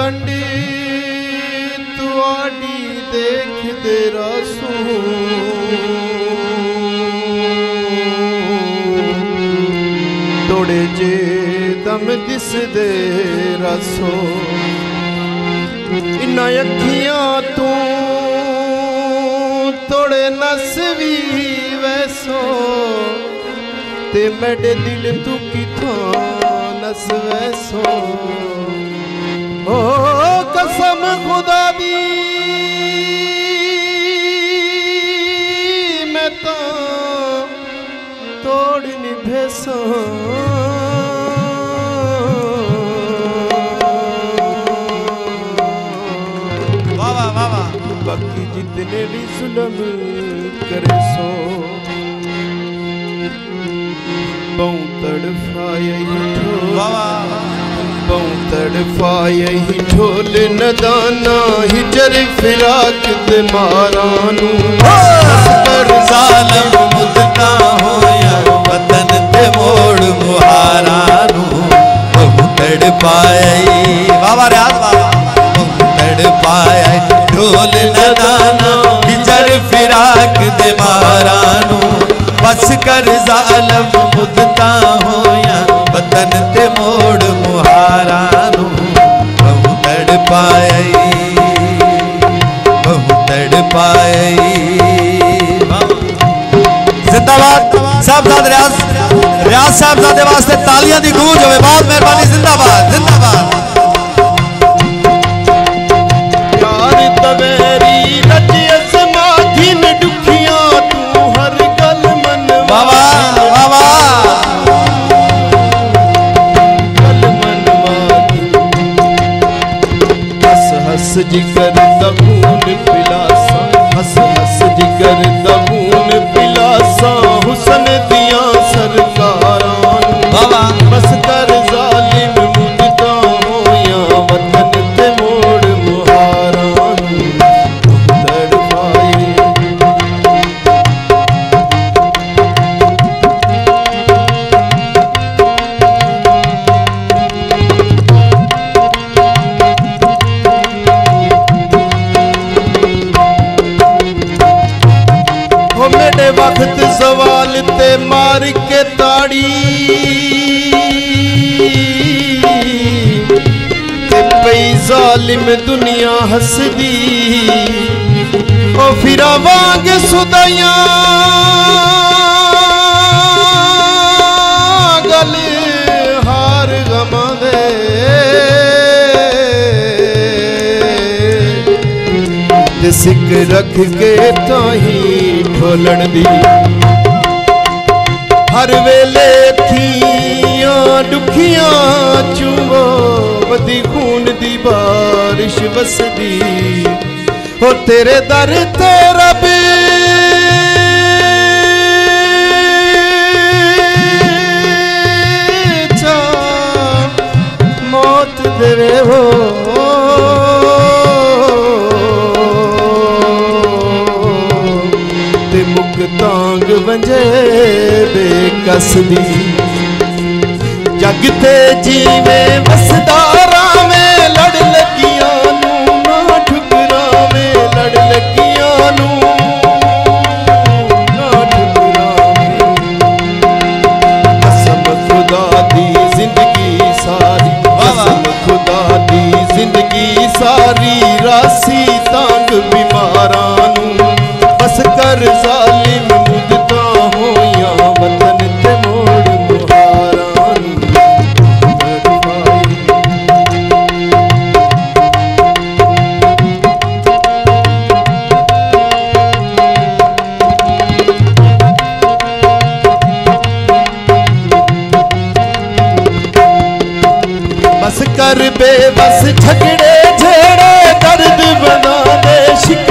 कंडी तुआडी देख दे रसू तोड़े जे दम दिस दे रसो इन्ना अखियां तू तोड़े नस भी वैसो ते मेरे दिल तू किथां नस वैसो ओ कसम खुदा दी मैं तो तोड़ नहीं भेसो बाकी जितने भी जुल्म करे सो बहु तड़फाए ही ढोल नदाना हिजर फिराक दे मारानू कर जालम मुदता होया वतन ते मोड़ मुहारानू बहु तड़पाए बाबा रियाज बाबा बहु तड़पाए ढोल नदाना हिजर फिराक दे मारानू बस कर जालम मुदता होया वतन ते मोड़ मुहारानू बहु तड़पाए जिंदाबाद साहबजाद रियाज साहबजादे वास्ते तालियां दी गूंज होवे बहुत मेहरबानी जिंदाबाद जिंदाबाद यार तवेरी रजिया समाधि न दुखियां तू हर गल मन बाबा बाबा गल मनवागी हस हस जिगर दा खून पिलासा हस हस जिगर दा खून पिलासा हुसन दिया सरकारां बाबा बस कर जालिम मुदता होया वतन ते मोड़ मुहारानू तड़पाए हो मेरे वक्त सवाल ते मार के ताड़ी ते पई जालिम दुनिया हसदी ओ फिरा वांग सुदाइया गल हार गमा दे सिक रख के ताही ढोलण दी हर वेले थियां दुखियां चूवो वदी खून दी बारिश वसदी हो तेरे दर ते रब चा मौत देवे हो तांग वंजे बेकसदी जग ते जीवे वसदारा में लड़ लगिया नू ना ठुकरा में लड़ लगिया नू ना ठुकरा में कसम खुदा दी जिंदगी सारी कसम खुदा दी जिंदगी सारी रासी तांग बीमारा नू बस कर जालिम मुदता होया वतन ते मोड़ मुहारानू तड़पाए बस कर बेबस झगड़े झेड़े दर्द बना दे शिक